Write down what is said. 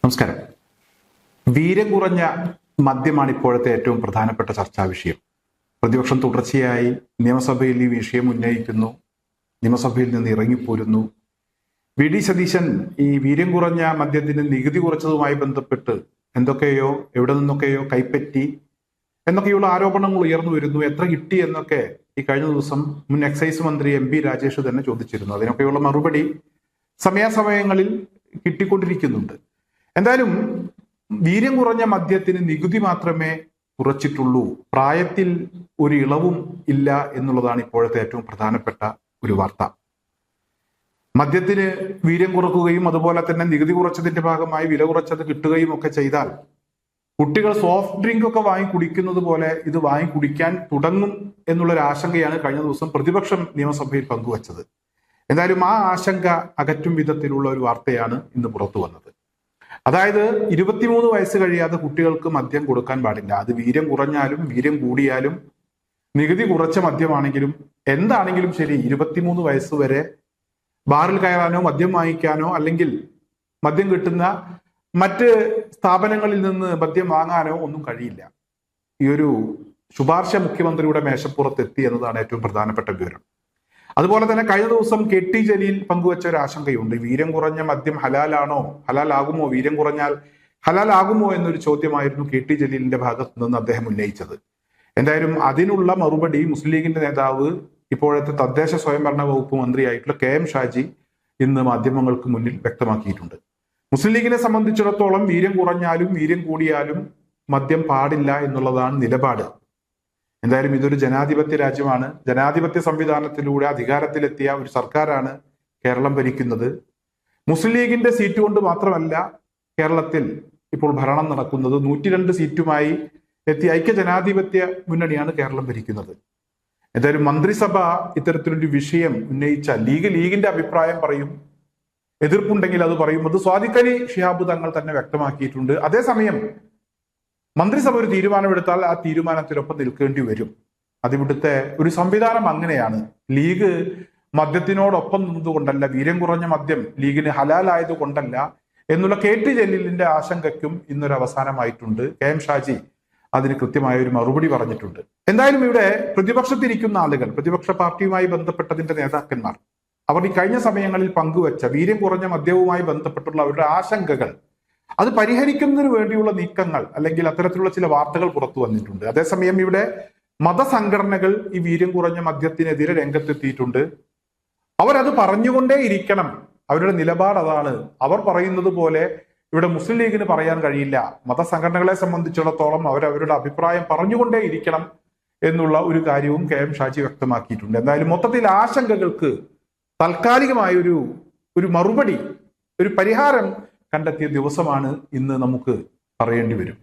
നമസ്കാരം. വീര്യം കുറഞ്ഞ മദ്യമാണ് ഇപ്പോഴത്തെ ഏറ്റവും പ്രധാനപ്പെട്ട ചർച്ചാ വിഷയം. പ്രതിപക്ഷം തുടർച്ചയായി നിയമസഭയിൽ ഈ വിഷയം ഉന്നയിക്കുന്നു, നിയമസഭയിൽ നിന്ന് ഇറങ്ങിപ്പോരുന്നു. വി ഡി സതീശൻ ഈ വീര്യം കുറഞ്ഞ മദ്യത്തിന് നികുതി കുറച്ചതുമായി ബന്ധപ്പെട്ട് എന്തൊക്കെയോ എവിടെ നിന്നൊക്കെയോ കൈപ്പറ്റി എന്നൊക്കെയുള്ള ആരോപണങ്ങൾ ഉയർന്നു വരുന്നു. എത്ര കിട്ടി എന്നൊക്കെ ഈ കഴിഞ്ഞ ദിവസം മുൻ എക്സൈസ് മന്ത്രി എം പി രാജേഷ് തന്നെ ചോദിച്ചിരുന്നു. അതിനൊക്കെയുള്ള മറുപടി സമയാസമയങ്ങളിൽ കിട്ടിക്കൊണ്ടിരിക്കുന്നുണ്ട്. എന്തായാലും വീര്യം കുറഞ്ഞ മദ്യത്തിന് നികുതി മാത്രമേ കുറച്ചിട്ടുള്ളൂ, പ്രായത്തിൽ ഒരു ഇളവും ഇല്ല എന്നുള്ളതാണ് ഇപ്പോഴത്തെ ഏറ്റവും പ്രധാനപ്പെട്ട ഒരു വാർത്ത. മദ്യത്തിന് വീര്യം കുറക്കുകയും അതുപോലെ തന്നെ നികുതി കുറച്ചതിന്റെ ഭാഗമായി വില കുറച്ചത് കിട്ടുകയും ഒക്കെ ചെയ്താൽ കുട്ടികൾ സോഫ്റ്റ് ഡ്രിങ്ക് ഒക്കെ വാങ്ങി കുടിക്കുന്നത് പോലെ ഇത് വാങ്ങി കുടിക്കാൻ തുടങ്ങും എന്നുള്ളൊരു ആശങ്കയാണ് കഴിഞ്ഞ ദിവസം പ്രതിപക്ഷം നിയമസഭയിൽ പങ്കുവച്ചത്. എന്തായാലും ആ ആശങ്ക അകറ്റും വിധത്തിലുള്ള ഒരു വാർത്തയാണ് ഇന്ന് പുറത്തു വന്നത്. അതായത് 23 വയസ്സ് കഴിയാതെ കുട്ടികൾക്ക് മദ്യം കൊടുക്കാൻ പാടില്ല. അത് വീര്യം കുറഞ്ഞാലും വീര്യം കൂടിയാലും നികുതി കുറച്ച മദ്യമാണെങ്കിലും എന്താണെങ്കിലും ശരി, 23 വയസ്സ് വരെ ബാറിൽ കയറാനോ മദ്യം വാങ്ങിക്കാനോ അല്ലെങ്കിൽ മദ്യം കിട്ടുന്ന മറ്റ് സ്ഥാപനങ്ങളിൽ നിന്ന് മദ്യം വാങ്ങാനോ ഒന്നും കഴിയില്ല. ഈ ഒരു ശുപാർശ മുഖ്യമന്ത്രിയുടെ മേശപ്പുറത്തെത്തി എന്നതാണ് ഏറ്റവും പ്രധാനപ്പെട്ട വിവരം. അതുപോലെ തന്നെ കഴിഞ്ഞ ദിവസം കെ ടി ജലീൽ പങ്കുവച്ച ഒരു ആശങ്കയുണ്ട്. വീര്യം കുറഞ്ഞ മദ്യം ഹലാലാണോ, ഹലാലാകുമോ, വീര്യം കുറഞ്ഞാൽ ഹലാലാകുമോ എന്നൊരു ചോദ്യമായിരുന്നു കെ ടി ജലീലിന്റെ ഭാഗത്ത് നിന്ന് അദ്ദേഹം ഉന്നയിച്ചത്. എന്തായാലും അതിനുള്ള മറുപടി മുസ്ലിം ലീഗിന്റെ നേതാവ് ഇപ്പോഴത്തെ തദ്ദേശ സ്വയംഭരണ വകുപ്പ് മന്ത്രിയായിട്ടുള്ള കെ എം ഷാജി ഇന്ന് മാധ്യമങ്ങൾക്ക് മുന്നിൽ വ്യക്തമാക്കിയിട്ടുണ്ട്. മുസ്ലിം ലീഗിനെ സംബന്ധിച്ചിടത്തോളം വീര്യം കുറഞ്ഞാലും വീര്യം കൂടിയാലും മദ്യം പാടില്ല എന്നുള്ളതാണ് നിലപാട്. എന്തായാലും ഇതൊരു ജനാധിപത്യ രാജ്യമാണ്. ജനാധിപത്യ സംവിധാനത്തിലൂടെ അധികാരത്തിലെത്തിയ ഒരു സർക്കാരാണ് കേരളം ഭരിക്കുന്നത്. മുസ്ലിം ലീഗിന്റെ സീറ്റ് കൊണ്ട് മാത്രമല്ല കേരളത്തിൽ ഇപ്പോൾ ഭരണം നടക്കുന്നത്. 102 സീറ്റുമായി എത്തിയ ഐക്യ ജനാധിപത്യ മുന്നണിയാണ് കേരളം ഭരിക്കുന്നത്. എന്തായാലും മന്ത്രിസഭ ഇത്തരത്തിലൊരു വിഷയം ഉന്നയിച്ച ലീഗിന്റെ അഭിപ്രായം പറയും, എതിർപ്പുണ്ടെങ്കിൽ അത് പറയും. അത് സ്വാദിഖ് അലി ശിഹാബ് തങ്ങൾ തന്നെ വ്യക്തമാക്കിയിട്ടുണ്ട്. അതേസമയം മന്ത്രിസഭ ഒരു തീരുമാനമെടുത്താൽ ആ തീരുമാനത്തിനൊപ്പം നിൽക്കേണ്ടി വരും. അതിവിടുത്തെ ഒരു സംവിധാനം അങ്ങനെയാണ്. ലീഗ് മദ്യത്തിനോടൊപ്പം നിന്നതുകൊണ്ടല്ല, വീര്യം കുറഞ്ഞ മദ്യം ലീഗിന് ഹലാലായത് കൊണ്ടല്ല എന്നുള്ള കെ ടി ജലീലിന്റെ ആശങ്കയ്ക്കും ഇന്നൊരു അവസാനമായിട്ടുണ്ട്. കെ എം ഷാജി അതിന് കൃത്യമായ ഒരു മറുപടി പറഞ്ഞിട്ടുണ്ട്. എന്തായാലും ഇവിടെ പ്രതിപക്ഷത്തിരിക്കുന്ന ആളുകൾ, പ്രതിപക്ഷ പാർട്ടിയുമായി ബന്ധപ്പെട്ടതിന്റെ നേതാക്കന്മാർ, അവർ ഈ കഴിഞ്ഞ സമയങ്ങളിൽ പങ്കുവച്ച വീര്യം കുറഞ്ഞ മദ്യവുമായി ബന്ധപ്പെട്ടുള്ള അവരുടെ ആശങ്കകൾ അത് പരിഹരിക്കുന്നതിന് വേണ്ടിയുള്ള നീക്കങ്ങൾ അല്ലെങ്കിൽ അത്തരത്തിലുള്ള ചില വാർത്തകൾ പുറത്തു വന്നിട്ടുണ്ട്. അതേസമയം ഇവിടെ മതസംഘടനകൾ ഈ വീര്യം കുറഞ്ഞ മദ്യത്തിനെതിരെ രംഗത്തെത്തിയിട്ടുണ്ട്. അവരത് പറഞ്ഞുകൊണ്ടേ ഇരിക്കണം, അവരുടെ നിലപാട് അതാണ്. അവർ പറയുന്നത് പോലെ ഇവിടെ മുസ്ലിം ലീഗിന് പറയാൻ കഴിയില്ല. മതസംഘടനകളെ സംബന്ധിച്ചിടത്തോളം അവരവരുടെ അഭിപ്രായം പറഞ്ഞുകൊണ്ടേ ഇരിക്കണം എന്നുള്ള ഒരു കാര്യവും കെ എം ഷാജി വ്യക്തമാക്കിയിട്ടുണ്ട്. എന്തായാലും മൊത്തത്തിൽ ആശങ്കകൾക്ക് താൽക്കാലികമായ ഒരു മറുപടി, ഒരു പരിഹാരം കണ്ടെത്തിയ ദിവസമാണ് ഇന്ന് നമുക്ക് പറയേണ്ടി വരും.